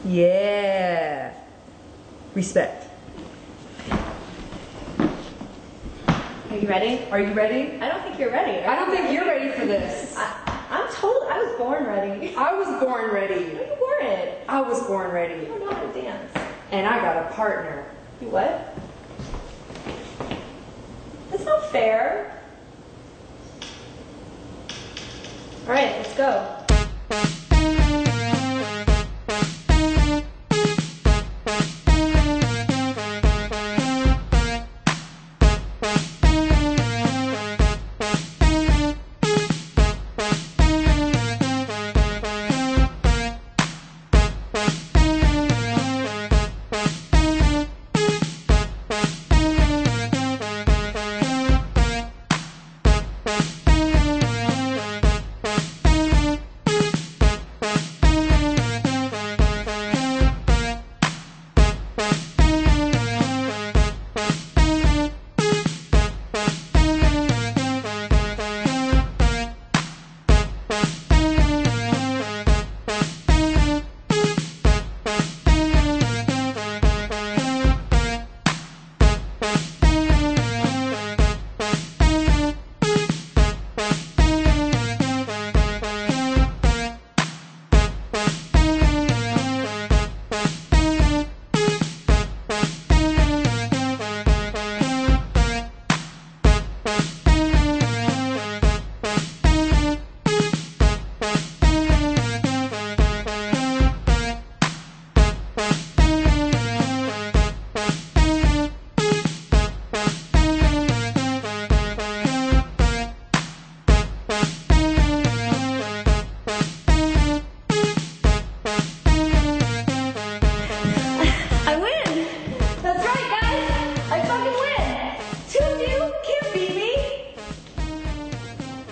Yeah. Respect. Are you ready? Are you ready? I don't think you're ready. I don't think you're ready for this. I was born ready. I was born ready. No, you weren't. I was born ready. You don't know how to dance. And I got a partner. You what? That's not fair. All right, let's go.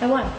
I won.